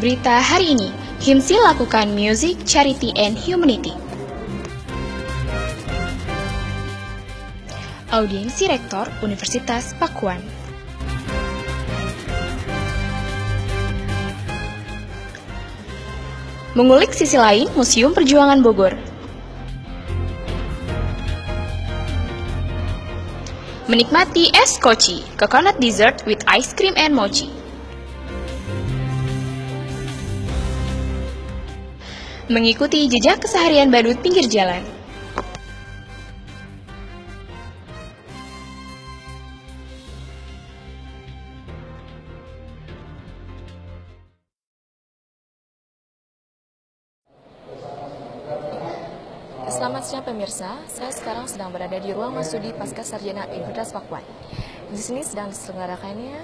Berita hari ini, HIMSI lakukan Music, Charity, and Humanity. Audiensi Rektor Universitas Pakuan. Mengulik sisi lain Museum Perjuangan Bogor. Menikmati es koci, coconut dessert with ice cream and mochi. Mengikuti jejak keseharian badut pinggir jalan. Selamat siang pemirsa, saya sekarang sedang berada di ruang Masudi Pasca Sarjana Universitas Pakuan. Di sini sedang diselenggarakannya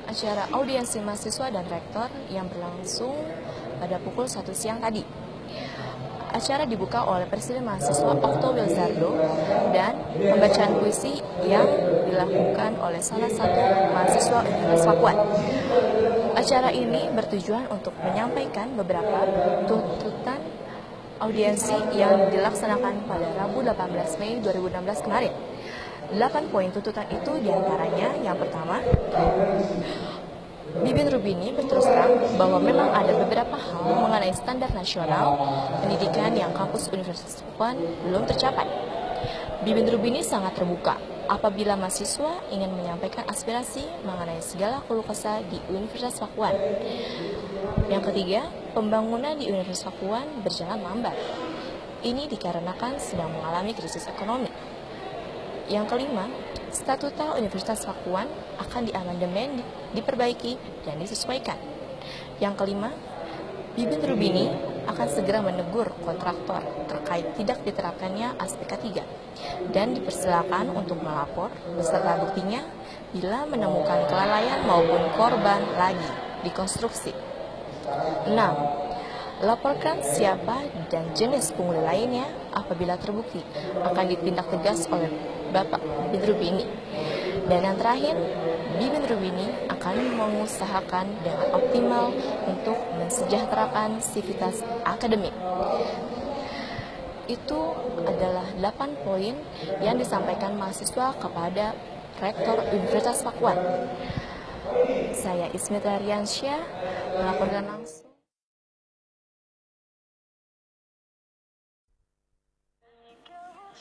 acara audiensi mahasiswa dan rektor yang berlangsung pada pukul 1 siang tadi. Acara dibuka oleh Presiden Mahasiswa Okto Wilzardo dan pembacaan puisi yang dilakukan oleh salah satu mahasiswa Universitas Pakuan. Acara ini bertujuan untuk menyampaikan beberapa tuntutan audiensi yang dilaksanakan pada Rabu 18 Mei 2016 kemarin. 8 poin tuntutan itu diantaranya yang pertama, Bibin Rubini berterus terang bahwa memang ada beberapa hal mengenai standar nasional pendidikan yang kampus Universitas Pakuan belum tercapai. Bibin Rubini sangat terbuka apabila mahasiswa ingin menyampaikan aspirasi mengenai segala keluh kesah di Universitas Pakuan. Yang ketiga, pembangunan di Universitas Pakuan berjalan lambat. Ini dikarenakan sedang mengalami krisis ekonomi. Yang kelima, statuta Universitas Pakuan akan diamandemen, diperbaiki, dan disesuaikan. Yang kelima, Bibin Rubini akan segera menegur kontraktor terkait tidak diterapkannya aspek K3 dan dipersilakan untuk melapor beserta buktinya bila menemukan kelalaian maupun korban lagi di konstruksi. 6. Laporkan siapa dan jenis pungli lainnya apabila terbukti akan ditindak tegas oleh Bapak Bibin Rubini. Dan yang terakhir, Bibin Rubini akan mengusahakan dengan optimal untuk mensejahterakan sivitas akademik. Itu adalah 8 poin yang disampaikan mahasiswa kepada Rektor Universitas Pakuan. Saya Ismita Riansyah melaporkan langsung.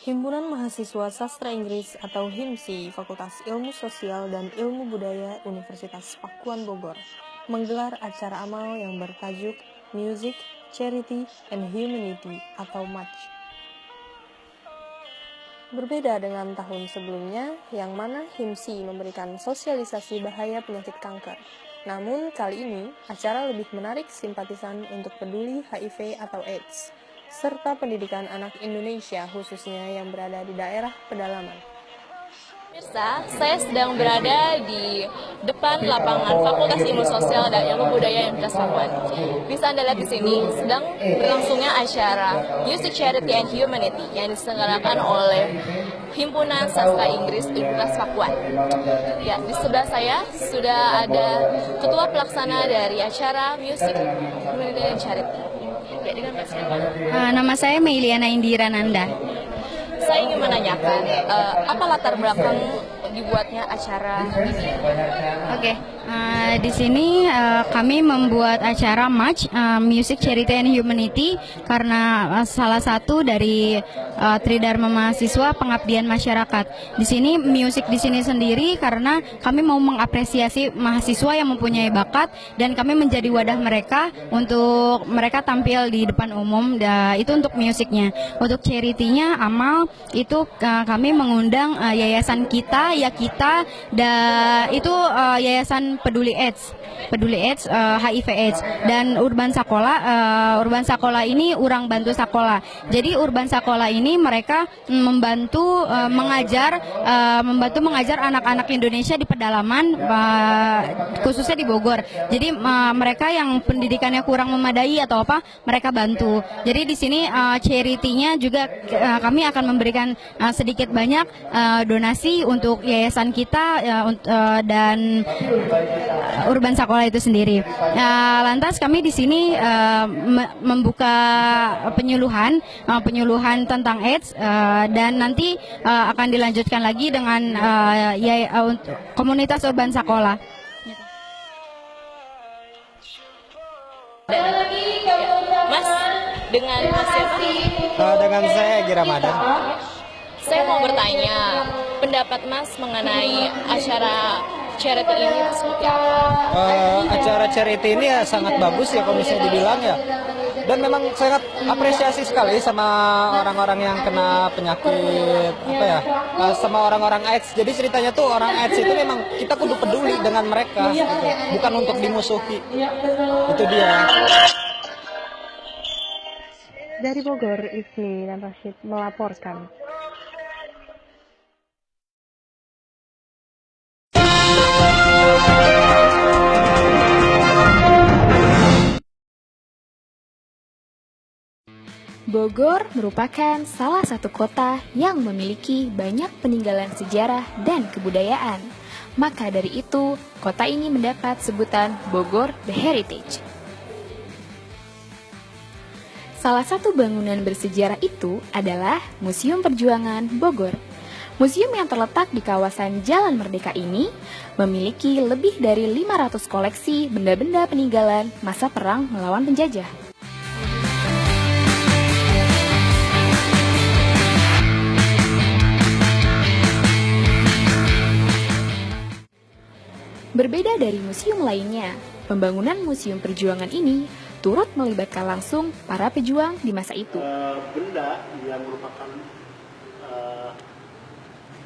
Himpunan Mahasiswa Sastra Inggris atau HIMSI Fakultas Ilmu Sosial dan Ilmu Budaya Universitas Pakuan Bogor menggelar acara amal yang bertajuk Music, Charity, and Humanity atau MACH. Berbeda dengan tahun sebelumnya, yang mana HIMSI memberikan sosialisasi bahaya penyakit kanker. Namun kali ini, acara lebih menarik simpatisan untuk peduli HIV atau AIDS, serta pendidikan anak Indonesia khususnya yang berada di daerah pedalaman. Pemirsa, saya sedang berada di depan lapangan Fakultas Ilmu Sosial dan Ilmu Budaya Universitas Pakuan. Bisa Anda lihat di sini, sedang berlangsungnya acara Music, Charity, and Humanity yang diselenggarakan oleh Himpunan Sastra Inggris Universitas Pakuan. Ya, di sebelah saya sudah ada Ketua Pelaksana dari acara Music, Humanity, and Charity. Ya, dengan Mbak siapa? Nama saya Meiliana Indira Nanda. Saya ingin menanyakan, apa latar belakang dibuatnya acara ini? Oke, di sini kami membuat acara MACH, Music, Charity, and Humanity, karena salah satu dari Tridharma Mahasiswa Pengabdian Masyarakat. Di sini musik di sini sendiri karena kami mau mengapresiasi mahasiswa yang mempunyai bakat dan kami menjadi wadah mereka untuk mereka tampil di depan umum. Itu untuk musiknya. Untuk charity-nya amal itu kami mengundang yayasan kita dan itu yayasan Peduli AIDS, HIV AIDS, dan Urban Sakola ini Urang Bantu Sakola. Jadi Urban Sakola ini mereka membantu mengajar anak-anak Indonesia di pedalaman, khususnya di Bogor. Jadi mereka yang pendidikannya kurang memadai atau apa, mereka bantu. Jadi di sini charity-nya juga kami akan memberikan sedikit banyak donasi untuk yayasan kita dan Urban Sakola itu sendiri. Lantas kami di sini membuka penyuluhan tentang AIDS dan nanti akan dilanjutkan lagi dengan untuk komunitas Urban Sakola. Mas, dengan Mas siapa? Dengan saya Egy Ramadan. Saya mau bertanya, pendapat Mas mengenai acara charity ini seperti apa? Acara charity ini ya sangat bagus ya kalau misalnya dibilang ya. Dan memang sangat apresiasi sekali sama orang-orang yang kena penyakit sama orang-orang AIDS. Jadi ceritanya tuh orang AIDS itu memang kita kudu peduli dengan mereka, gitu. Bukan untuk dimusuhi. Itu dia. Dari Bogor, Ifni dan Rashid melaporkan. Bogor merupakan salah satu kota yang memiliki banyak peninggalan sejarah dan kebudayaan. Maka dari itu, kota ini mendapat sebutan Bogor The Heritage. Salah satu bangunan bersejarah itu adalah Museum Perjuangan Bogor. Museum yang terletak di kawasan Jalan Merdeka ini memiliki lebih dari 500 koleksi benda-benda peninggalan masa perang melawan penjajah. Berbeda dari museum lainnya, pembangunan Museum Perjuangan ini turut melibatkan langsung para pejuang di masa itu. Benda yang merupakan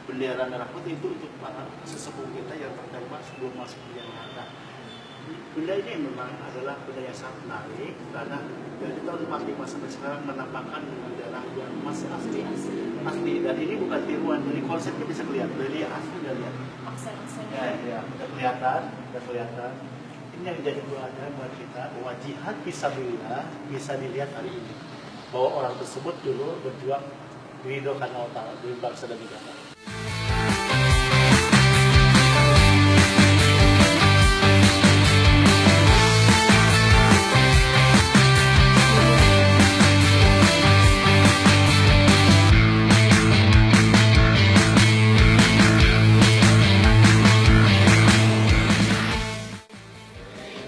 bendera merah putih itu untuk para sesepuh kita yang tertembak sebelum masuk ke Jakarta. Benda ini memang adalah benda yang sangat menarik karena dari tahun 45 sampai sekarang menampakkan bendera yang masih asli dan ini bukan tiruan, jadi konsepnya bisa kelihatan dari asli dan lihat. Ya, udah kelihatan. Ini yang jadi pelajaran buat kita bahwa jihad fisabilillah bisa dilihat hari ini. Bahwa orang tersebut dulu berjuang ridho karena Allah Ta'ala, demi bangsa dan negara.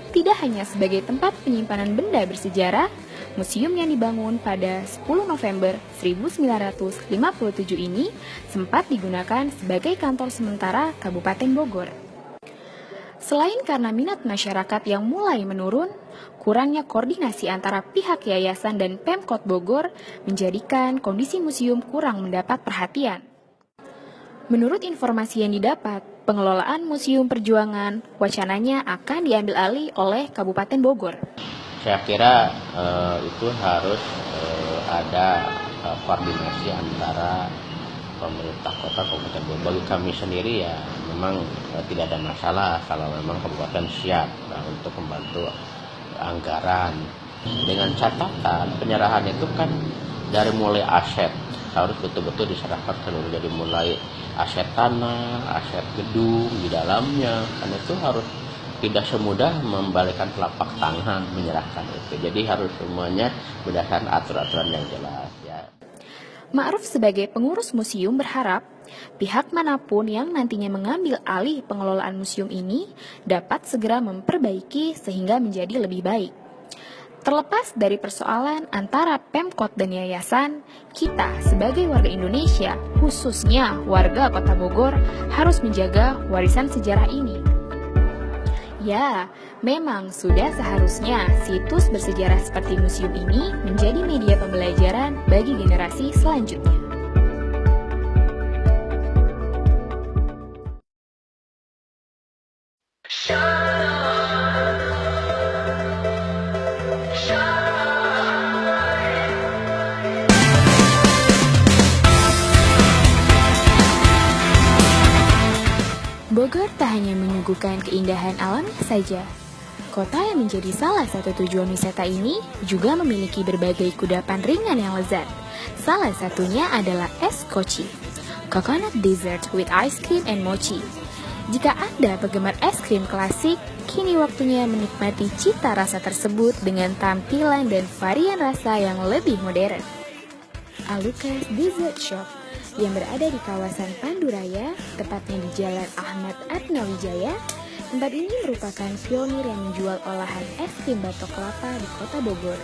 Tidak hanya sebagai tempat penyimpanan benda bersejarah, museum yang dibangun pada 10 November 1957 ini sempat digunakan sebagai kantor sementara Kabupaten Bogor. Selain karena minat masyarakat yang mulai menurun, kurangnya koordinasi antara pihak yayasan dan Pemkot Bogor menjadikan kondisi museum kurang mendapat perhatian. Menurut informasi yang didapat, pengelolaan Museum Perjuangan wacananya akan diambil alih oleh Kabupaten Bogor. Saya kira itu harus ada koordinasi antara pemerintah kota Kabupaten Bogor. Bagi kami sendiri ya memang tidak ada masalah kalau memang kabupaten siap untuk membantu anggaran. Dengan catatan penyerahan itu kan dari mulai aset harus betul-betul diserahkan seluruh, jadi mulai aset tanah, aset gedung di dalamnya, karena itu harus tidak semudah membalikkan telapak tangan menyerahkan itu. Jadi harus semuanya berdasarkan aturan-aturan yang jelas ya. Ma'ruf sebagai pengurus museum berharap pihak manapun yang nantinya mengambil alih pengelolaan museum ini dapat segera memperbaiki sehingga menjadi lebih baik. Terlepas dari persoalan antara Pemkot dan yayasan, kita sebagai warga Indonesia, khususnya warga Kota Bogor, harus menjaga warisan sejarah ini. Ya, memang sudah seharusnya situs bersejarah seperti museum ini menjadi media pembelajaran bagi generasi selanjutnya. Bogor tak hanya menyuguhkan keindahan alamnya saja. Kota yang menjadi salah satu tujuan wisata ini juga memiliki berbagai kudapan ringan yang lezat. Salah satunya adalah es koci. Coconut Dessert with Ice Cream and Mochi. Jika Anda penggemar es krim klasik, kini waktunya menikmati cita rasa tersebut dengan tampilan dan varian rasa yang lebih modern. Alucas Dessert Shop yang berada di kawasan Panduraya, tepatnya di Jalan Ahmad Atmawijaya. Tempat ini merupakan pionir yang menjual olahan es krim batok kelapa di Kota Bogor.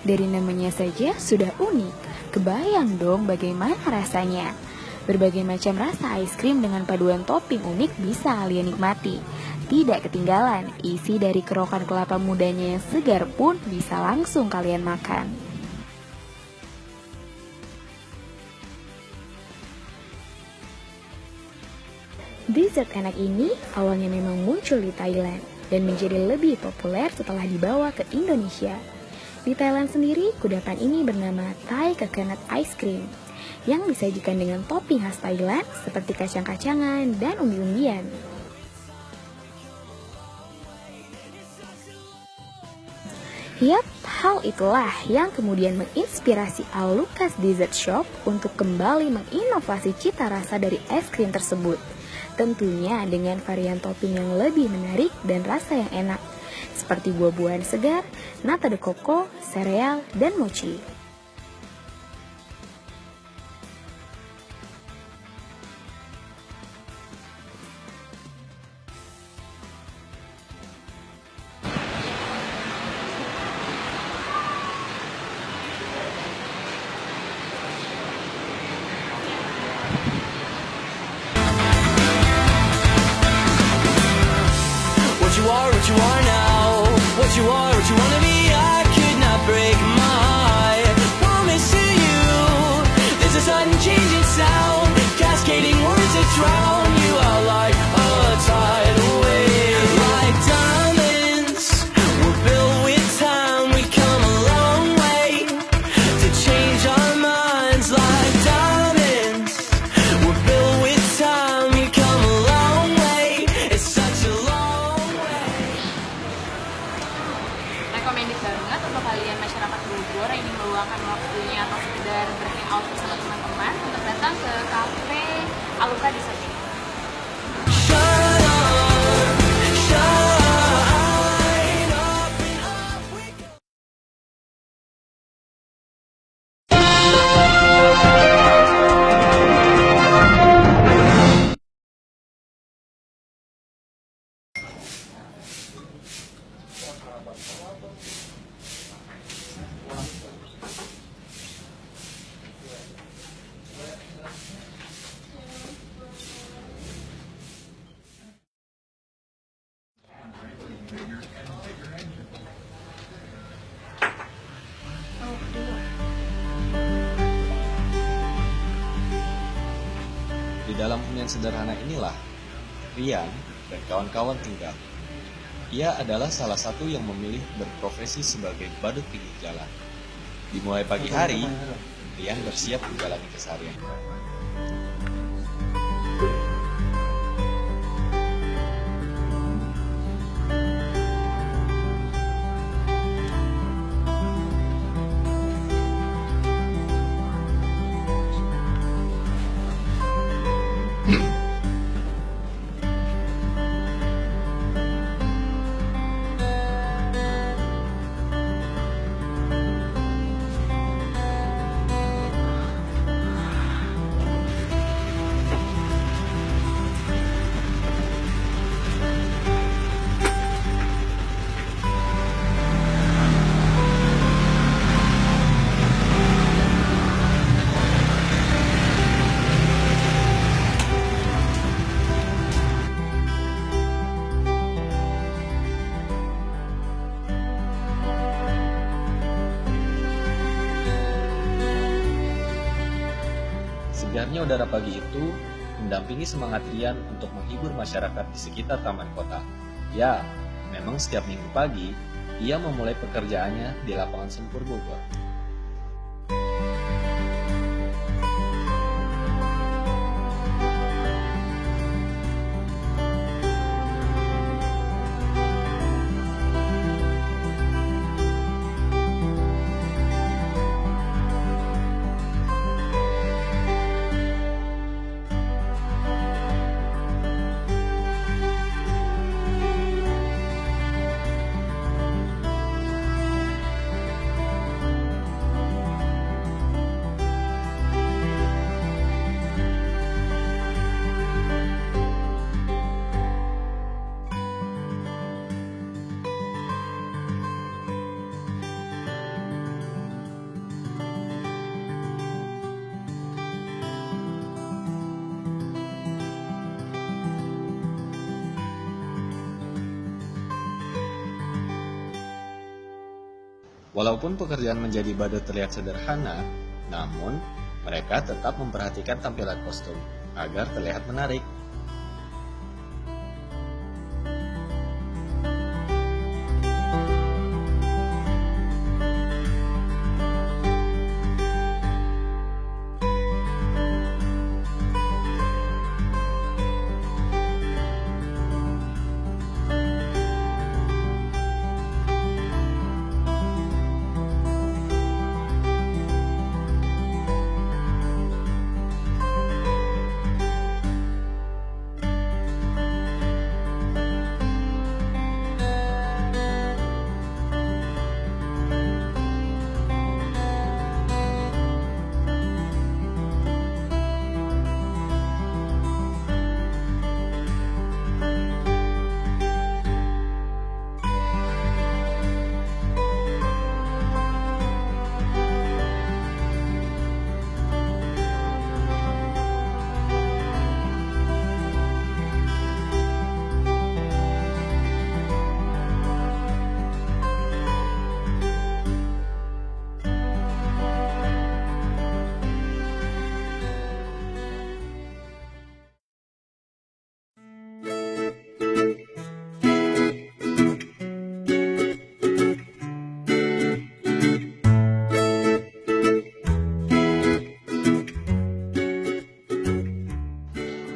Dari namanya saja sudah unik. Kebayang dong bagaimana rasanya. Berbagai macam rasa es krim dengan paduan topping unik bisa kalian nikmati. Tidak ketinggalan, isi dari kerokan kelapa mudanya yang segar pun bisa langsung kalian makan. Dessert enak ini awalnya memang muncul di Thailand dan menjadi lebih populer setelah dibawa ke Indonesia. Di Thailand sendiri, kudapan ini bernama Thai Coconut Ice Cream yang disajikan dengan topping khas Thailand seperti kacang-kacangan dan umbi-umbian. Yap, hal itulah yang kemudian menginspirasi Alucas Dessert Shop untuk kembali menginovasi cita rasa dari es krim tersebut. Tentunya dengan varian topping yang lebih menarik dan rasa yang enak, seperti buah-buahan segar, nata de coco, sereal, dan mochi. What you are now, what you are, what you wanna be. I could not break my promise to you. There's a sudden change in sound, cascading words that drown you out like a tidal wave. Like diamonds, we're built with time. We come a long way to change our minds. Like diamonds, we're built with time. We come a long way. It's such a long way. Recommended banget untuk kalian masyarakat Bogor yang ingin meluangkan waktunya atau sekedar berhangout bersama teman-teman untuk datang ke kafe Alucas Dessert ini. Di dalam hunian sederhana inilah Rian dan kawan-kawan tinggal. Ia adalah salah satu yang memilih berprofesi sebagai badut pinggir jalan. Dimulai pagi hari, Rian bersiap menjalani keseharian. Segarnya udara pagi itu mendampingi semangat Rian untuk menghibur masyarakat di sekitar taman kota. Ya, memang setiap minggu pagi, ia memulai pekerjaannya di lapangan Sempur Bogor. Walaupun pekerjaan menjadi badut terlihat sederhana, namun mereka tetap memperhatikan tampilan kostum agar terlihat menarik.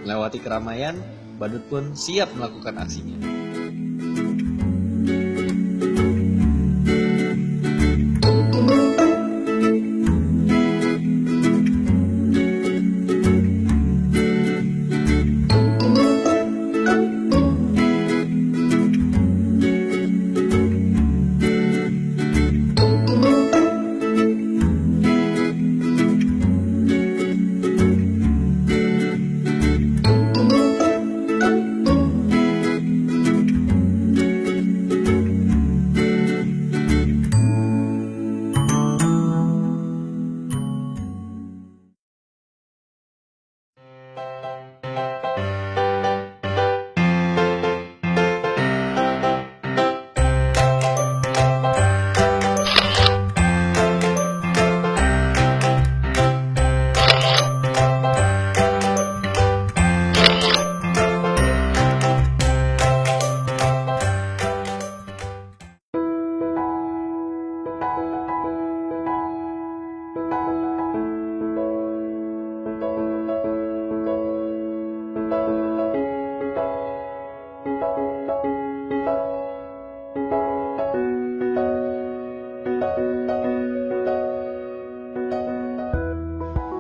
Melewati keramaian, badut pun siap melakukan aksinya.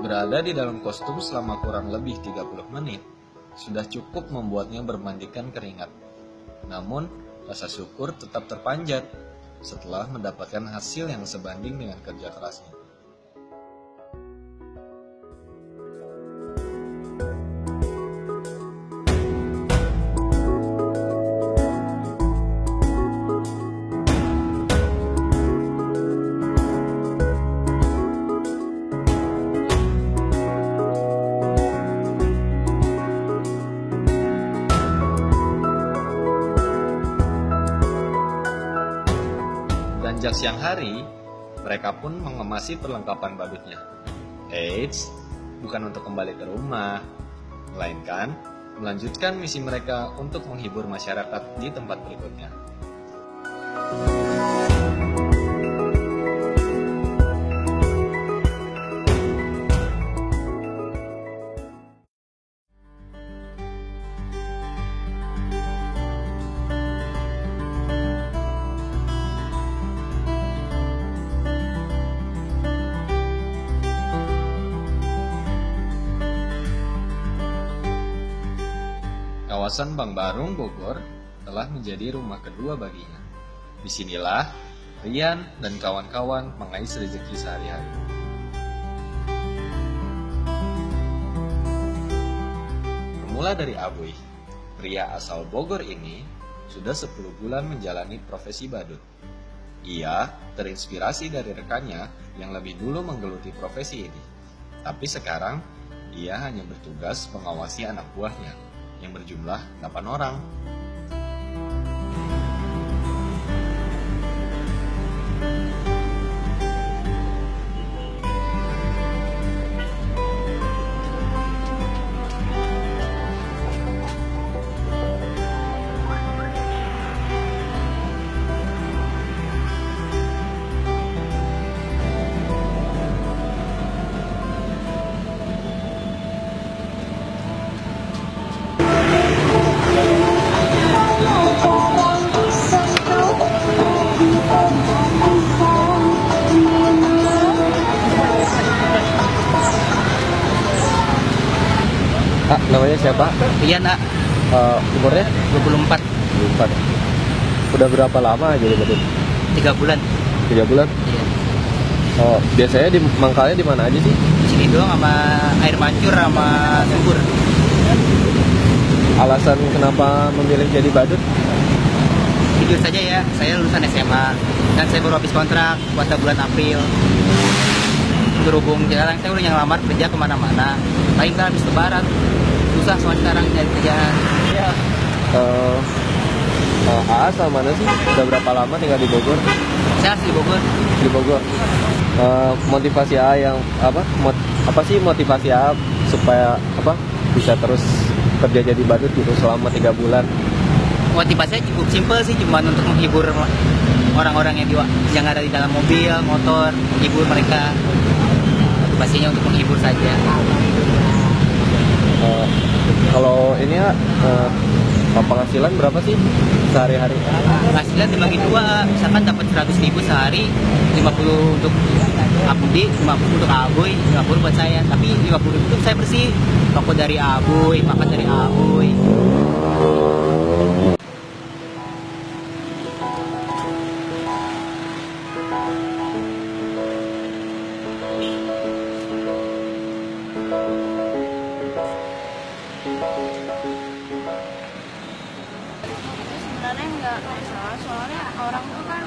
Berada di dalam kostum selama kurang lebih 30 menit, sudah cukup membuatnya bermandikan keringat. Namun, rasa syukur tetap terpanjat setelah mendapatkan hasil yang sebanding dengan kerja kerasnya. Beranjak siang hari, mereka pun mengemasi perlengkapan badutnya. Eits, bukan untuk kembali ke rumah, melainkan melanjutkan misi mereka untuk menghibur masyarakat di tempat berikutnya. Kawasan Bank Barung, Bogor telah menjadi rumah kedua baginya. Disinilah Rian dan kawan-kawan mengais rezeki sehari-hari. Bermula dari Abuy, pria asal Bogor ini sudah 10 bulan menjalani profesi badut. Ia terinspirasi dari rekannya yang lebih dulu menggeluti profesi ini. Tapi sekarang, ia hanya bertugas mengawasi anak buahnya yang berjumlah 8 orang. Namanya siapa? Iya nak, Umurnya? 24. 24. Udah berapa lama jadi badut? 3 bulan. 3 bulan? Iya. Oh, biasanya mangkalnya di mana aja sih? Di sini doang sama air mancur sama subur. Alasan kenapa memilih jadi badut? Jujur saja ya, saya lulusan SMA dan saya baru habis kontrak puasa bulan April. Berhubung sekarang saya udah ngelamar kerja kemana-mana, paling kan habis lebaran. Susah soal sekarang nyari kerjaan. Iya. AA sama mana sih? Udah berapa lama tinggal di Bogor? Saya asli Bogor. Di Bogor. Motivasi AA yang apa sih motivasi AA supaya bisa terus kerja jadi badut gitu selama 3 bulan? Motivasinya cukup simpel sih, cuma untuk menghibur orang-orang yang ada di dalam mobil, motor, menghibur mereka. Motivasinya untuk menghibur saja. Kalau ini ya penghasilan berapa sih sehari-hari? Penghasilan dibagi 2, misalkan dapat 100.000 sehari, 50 untuk Abdi, 50 untuk Abuy, 50 buat saya. Tapi 50 itu saya bersih, rokok dari Abuy, makan dari Abuy. Sebenarnya nggak masalah, soalnya orang tuh kan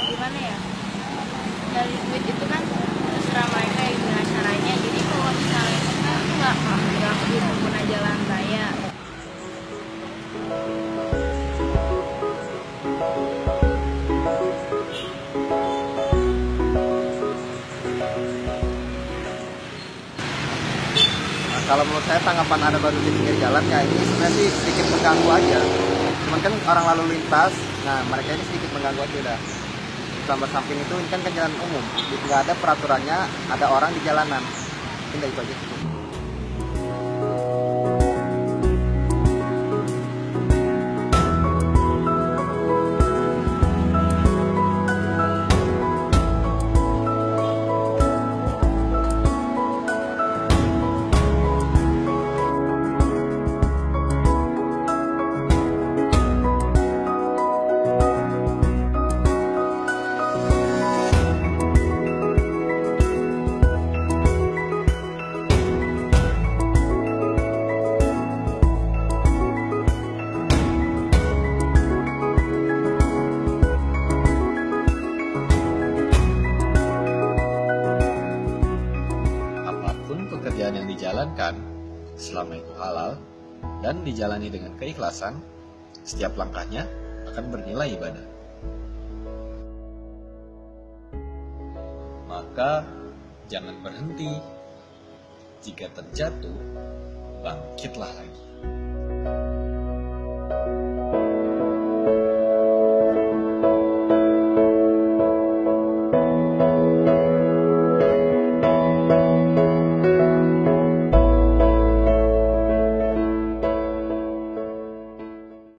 gimana ya, dari duit itu kan terserah mereka ya gimana caranya. Jadi kalau misalnya kita tuh nggak pengguna jalan raya. Kalau menurut saya tanggapan ada baru di pinggir jalan ya ini sebenarnya sih sedikit mengganggu aja. Cuman kan orang lalu lintas, nah mereka ini sedikit mengganggu aja udah. Sambar samping itu ini kan jalan umum, nggak ada peraturannya, ada orang di jalanan. Ini itu aja sih. Pekerjaan yang dijalankan, selama itu halal dan dijalani dengan keikhlasan, setiap langkahnya akan bernilai ibadah. Maka jangan berhenti, Jika terjatuh, bangkitlah lagi.